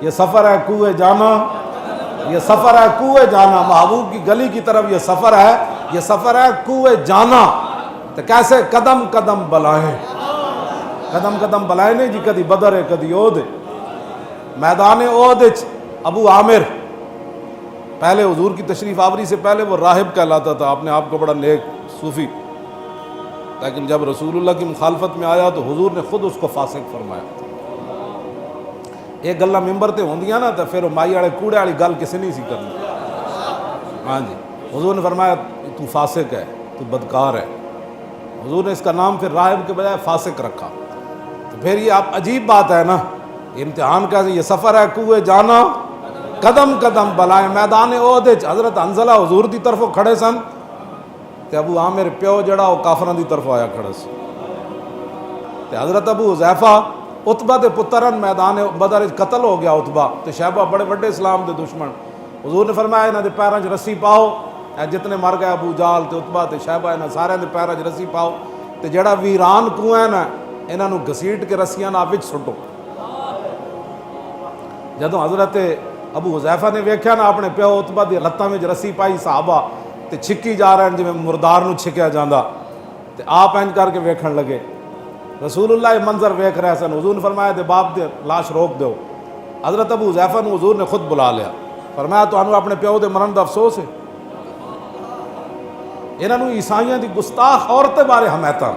یہ سفر ہے کوہ جانا، یہ سفر ہے کوہ جانا، محبوب کی گلی کی طرف یہ سفر ہے، یہ سفر ہے کوہ جانا۔ تو کیسے؟ قدم قدم بلائیں، قدم قدم بلائیں نہیں جی، کدی بدر ہے کدی احد ہے۔ میدان احد ابو عامر پہلے حضور کی تشریف آوری سے پہلے وہ راہب کہلاتا تھا، اپنے آپ کو بڑا نیک صوفی، لیکن جب رسول اللہ کی مخالفت میں آیا تو حضور نے خود اس کو فاسق فرمایا۔ ایک گلاں ممبر تے ہوندیاں نا، تو پھر وہ مائی والے کوڑے والی گل کسی نہیں سی کرنی۔ ہاں جی، حضور نے فرمایا تو فاسق ہے، تو بدکار ہے۔ حضور نے اس کا نام پھر راہب کے بجائے فاسق رکھا۔ تو پھر یہ آپ عجیب بات ہے نا، امتحان کا یہ سفر ہے کوہ جانا، قدم قدم بلائیں۔ میدان احد حضرت حنظلہ حضور دی طرفوں کھڑے سن، تے ابو عامر پیو جڑا وہ کافراں دی طرف آیا کھڑا سی، تے حضرت ابو حذیفہ عتبہ دے پترن میدان بدر قتل ہو گیا عتبہ، تے شیبہ بڑے بڑے اسلام دے دشمن۔ حضور نے فرمایا انہاں دے پیراں 'چ رسی پاؤ، اے جتنے مر گئے ابو جال تے عتبہ تے شیبہ، انہاں سارے دے پیراں 'چ رسی پاؤ، تے جڑا ویران کنواں ہے نا انہاں نو گھسیٹ کے رسیاں نال وچ سٹو۔ جدوں حضرت ابو حذیفہ نے ویکھیا نا اپنے پیو عتبہ دی لتاں وچ رسی پائی، صحابہ تے چھکی جا رہے ہیں جویں مردار نو چھکیا جاندا، تے آپ انج کر کے ویکھن لگے۔ رسول اللہ یہ منظر ویکھ رہے سن۔ حضور نے فرمایا دے باپ دے لاش روک دیو۔ حضرت ابو حذیفہ نو حضور نے خود بلا لیا، فرمایا تانوں اپنے پیو دے مرن دا افسوس ہے؟ انہاں نو عیسائیاں دی گستاخ عورتیں بارے حمایتاں،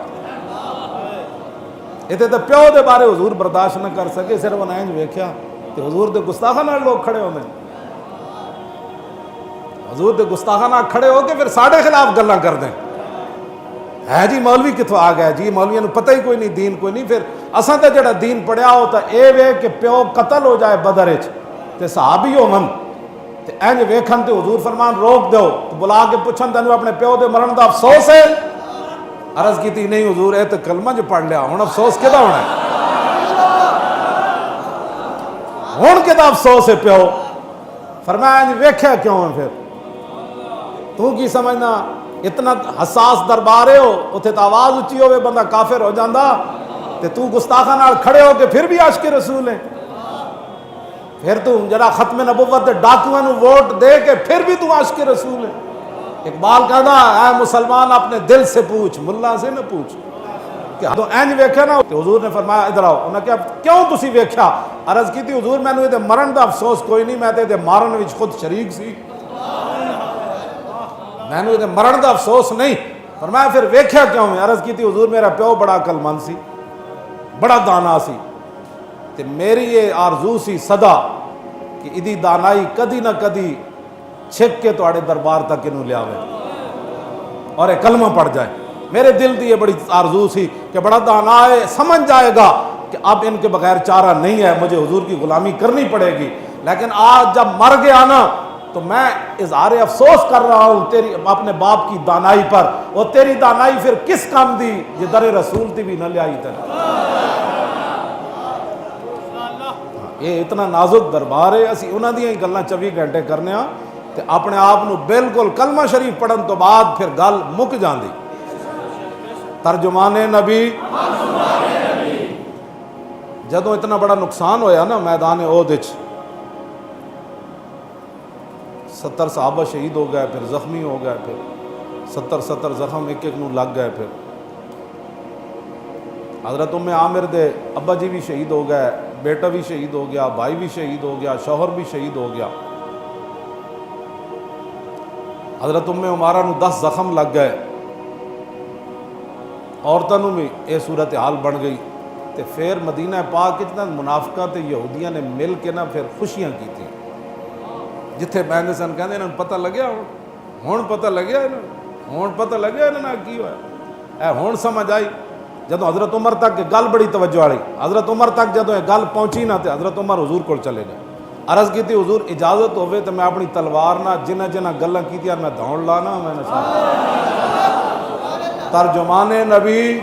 اتنے تے پیو دے بارے حضور برداشت نہ کر سکے، صرف انہیں انج ویکھیا کہ حضور دے گستاخاں نال لوگ کھڑے ہوندے، حضور دے گستاخاں نال کھڑے ہو کے پھر ساڈے خلاف گلاں کر دیں۔ ہے جی مولوی کتوں آ گیا جی، مولویاں نو پتہ ہی کوئی نہیں، دین کوئی نہیں۔ پھر اساں تے جڑا دین پڑھیا ہوتا اے وے کہ پیو قتل ہو جائے بدر وچ تے صحابی ہون تے انج ویکھن تے حضور فرمان روک دیو، تو بلا کے پوچھن تینوں اپنے پیو دے مرن دا افسوس ہے؟ عرض کیتی نہیں حضور اے تے کلمہ جو پڑھ لیا، ہن افسوس کدا ہونا ہے؟ ہن کدا افسوس ہے پیو؟ فرمایا انج ویکھیا کیوں ہے؟ پھر تو کی سمجھنا اتنا حساس دربار ہے ہو، اتنے تو آواز اچھی ہوئے بندہ کافر ہو جاندہ، تے تو گستاخاں نال کھڑے ہو کے پھر بھی عاشق رسول ہیں؟ پھر تو جڑا ختم نبوت دے ڈاکوؤں نو ووٹ دے کے پھر بھی تو عاشق رسول ہے؟ اقبال کہنا اے مسلمان اپنے دل سے پوچھ، ملا سے نہ پوچھ۔ کہ تو اینج ویکھیا نا، حضور نے فرمایا ادھر آؤ۔ انہاں کہا کیوں تسی ویکھیا؟ عرض کی تھی حضور مینوں یہ مرن دا افسوس کوئی نہیں، میں تے مارن وچ خود شریک سی، میں نے مرن دا افسوس نہیں۔ فرمایا پھر ویکھیا کیوں ہے؟ عرض کی تھی حضور میرا پیو بڑا عقل مند سی، بڑا دانا سی، تے میری یہ آرزو سی صدا کہ ادی دانائی کدی نہ کدی چھک کے تواڈے دربار تک انہوں لے آوے اور ایک کلمہ پڑھ جائے۔ میرے دل دی یہ بڑی آرزو سی کہ بڑا دانا ہے، سمجھ جائے گا کہ اب ان کے بغیر چارہ نہیں ہے، مجھے حضور کی غلامی کرنی پڑے گی۔ لیکن آج جب مر گیا نا تو میں اظہار افسوس کر رہا ہوں تیری اپنے باپ کی دانائی پر، اور تیری دانائی پھر کس کام دی یہ در رسول تی بھی نہ لے آئی تھی۔ یہ اتنا نازک دربار ہے، اسی انہاں دیاں ہی گلاں 24 گھنٹے کرنے ہاں تے اپنے آپ نو بالکل کلمہ شریف پڑھن تو بعد پھر گل مک جاندی۔ ترجمان نبی جدوں اتنا بڑا نقصان ہویا نا میدان احد وچ، 70 صحابہ شہید ہو گئے، پھر زخمی ہو گئے، پھر 70 زخم ایک ایک نو لگ گئے۔ پھر حضرت عامر دے ابا جی بھی شہید ہو گئے، بیٹا بھی شہید ہو گیا، بھائی بھی شہید ہو گیا، شوہر بھی شہید ہو گیا۔ حضرت عمارہ نو 10 زخم لگ گئے، عورتوں بھی یہ صورتحال بن گئی۔ تے پھر مدینہ پاک اتنا منافقہ تے یہودیاں نے مل کے نا پھر خوشیاں کی تھی، جتھے بہنے سن کہندے انہوں پتہ لگیا، ہون پتہ لگیا، ہون پتہ لگیا انہوں نے کی ہوا اے، ہون سمجھ آئی۔ جدوں حضرت عمر تک گل بڑی توجہ والی، حضرت عمر تک جدوں یہ گل پہنچی نا تے حضرت عمر حضور کو چلے گئے۔ عرض کی تھی حضور اجازت ہوئے تو میں اپنی تلوار نہ جنہ جنہ گلاں کیتیاں میں دوڑ لانا، میں نے ترجمان نبی،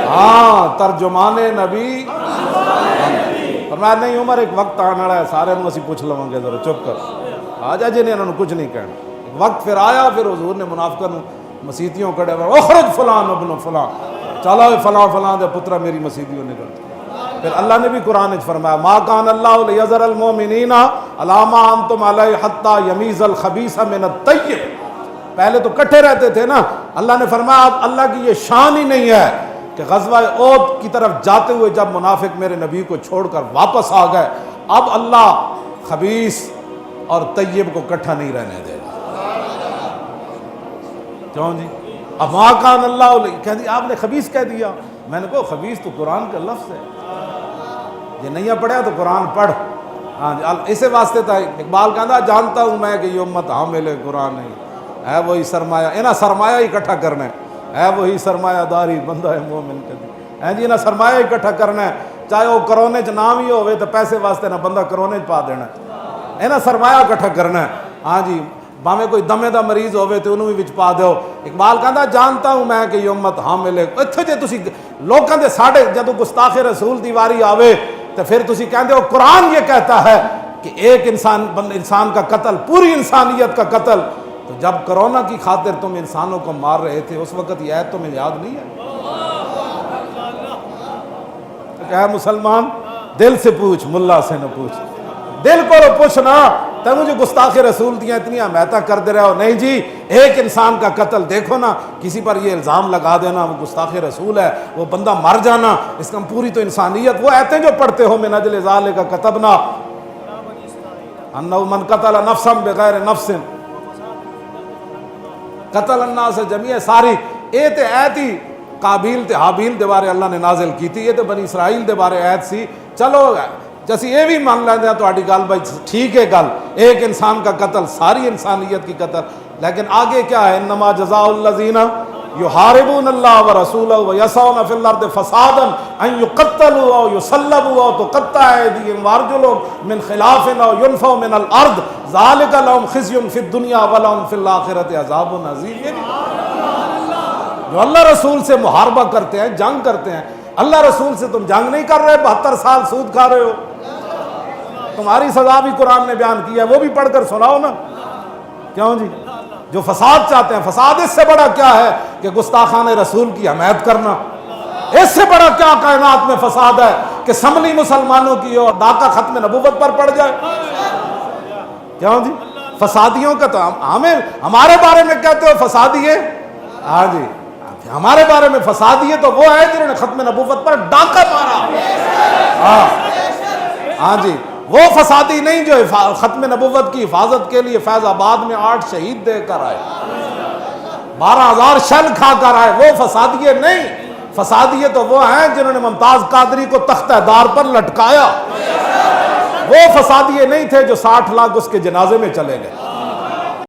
ہاں ترجمان نبی۔ فرمایا نہیں عمر ایک وقت آنے والا ہے، سارے نو اسی پوچھ لواں گے، ذرا چپ کر آ جا جی، انہوں نے کچھ نہیں کہنا۔ ایک وقت پھر آیا، پھر حضور نے منافقہ نو مسیتیوں کڑے اخرج فلان ابن فلان، چلو فلاں فلاں دے پترا میری مسیتیوں نکل۔ پھر اللہ نے بھی قرآن میں فرمایا ما کان اللہ لیذر المؤمنین علی ما انتم علیہ حتی یمیز الخبیث من الطیب. پہلے تو کٹھے رہتے تھے نا. اللہ نے فرمایا اب اللہ کی یہ شان ہی نہیں ہے کہ غزوہ احد کی طرف جاتے ہوئے جب منافق میرے نبی کو چھوڑ کر واپس آ گئے, اب اللہ خبیث اور طیب کو کٹھا نہیں رہنے دے گا. کیوں جی؟ اب ما کان اللہ کہہ دیا آپ نے خبیث کہہ دیا. میں نے کہا خبیث تو قرآن کا لفظ ہے, یہ نہیں پڑھا تو قرآن پڑھ. ہاں جی اسی واسطے تھا اقبال کہتا جانتا ہوں میں کہ یہ امت حامل قرآن نہیں ہے, وہی سرمایہ انہاں سرمایہ اکٹھا کرنا ہے وہی سرمایہ داری بندہ ہے مومن کہتے ہیں جی انہاں سرمایہ اکٹھا کرنا ہے, چاہے وہ کرونے چ نام ہی ہوئے تو پیسے واسطے نہ بندہ کرونے چ پا دینا ہے نا, سرمایہ اکٹھا کرنا ہے. ہاں جی باویں کوئی دمے دا مریض ہوئے تو انہوں بھی وچ پا دیو. اقبال کہتا جانتا ہوں میں کہ یہ امت حامل ہے. اتھے جے تسی لوکاں دے ساڈے جدوں گستاخ رسول دی واری آوے تو پھر تسی کہندے ہو قرآن یہ کہتا ہے کہ ایک انسان کا قتل پوری انسانیت کا قتل. تو جب کرونا کی خاطر تم انسانوں کو مار رہے تھے اس وقت یہ آیت تمہیں یاد نہیں ہے؟ کہ مسلمان دل سے پوچھ, ملا سے نہ پوچھ. دل کو پوچھنا تو مجھے گستاخ رسول دیاں اتنی حمایتیں کر دے رہے ہو. نہیں جی ایک انسان کا قتل دیکھو نا, کسی پر یہ الزام لگا دینا وہ گستاخ رسول ہے, وہ بندہ مر جانا, اس کا پوری تو انسانیت. وہ آیتیں جو پڑھتے ہو من اجل ذالک کتبنا انہ من قتل نفسا بغیر نفس قتل الناس جمیع, ساری اے تے ایت ہی قابیل تے حابیل دے بارے اللہ نے نازل کی تھی, یہ تے بنی اسرائیل دے بارے ایت سی. چلو جیسی یہ بھی مان لیندے ہیں تہاڈی گل بھائی ٹھیک ہے گل, ایک انسان کا قتل ساری انسانیت کی قتل. لیکن آگے کیا ہے؟ انما جزاء الذین یحاربون اللہ ورسولہ ویسعون فی الارض فسادا ان یقتلوا او یصلبوا او تقطع ایدیہم وارجلہم من خلاف او ینفوا من الارض ذلک لهم خزی فی الدنیا ولہم فی الآخرۃ عذاب عظیم. جو اللہ رسول سے محاربہ کرتے ہیں, جنگ کرتے ہیں, اللہ رسول سے تم جنگ نہیں کر رہے, 72 سال سود کھا رہے ہو, تمہاری سزا بھی قرآن نے بیان کی ہے, وہ بھی پڑھ کر سناؤ نا. کیوں جی؟ جو فساد چاہتے ہیں, فساد اس سے بڑا کیا ہے کہ گستاخان رسول کی حمایت کرنا. اس سے بڑا کیا کائنات میں فساد ہے کہ سملی مسلمانوں کی اور ڈاکہ ختم نبوت پر پڑ جائے. کیوں جی؟ فسادیوں کا تو ہمیں ہمارے بارے میں کہتے ہو فسادی ہے. ہاں جی ہمارے بارے میں فسادی ہے تو وہ ہے جنہوں نے ختم نبوت پر ڈاکہ مارا. ہاں جی وہ فسادی نہیں جو ختم نبوت کی حفاظت کے لیے فیض آباد میں 8 شہید دے کر آئے, 12,000 شل کھا کر آئے, وہ فسادیے نہیں. فسادیے تو وہ ہیں جنہوں نے ممتاز قادری کو تختہ دار پر لٹکایا. وہ فسادیے نہیں تھے جو 60 لاکھ اس کے جنازے میں چلے گئے.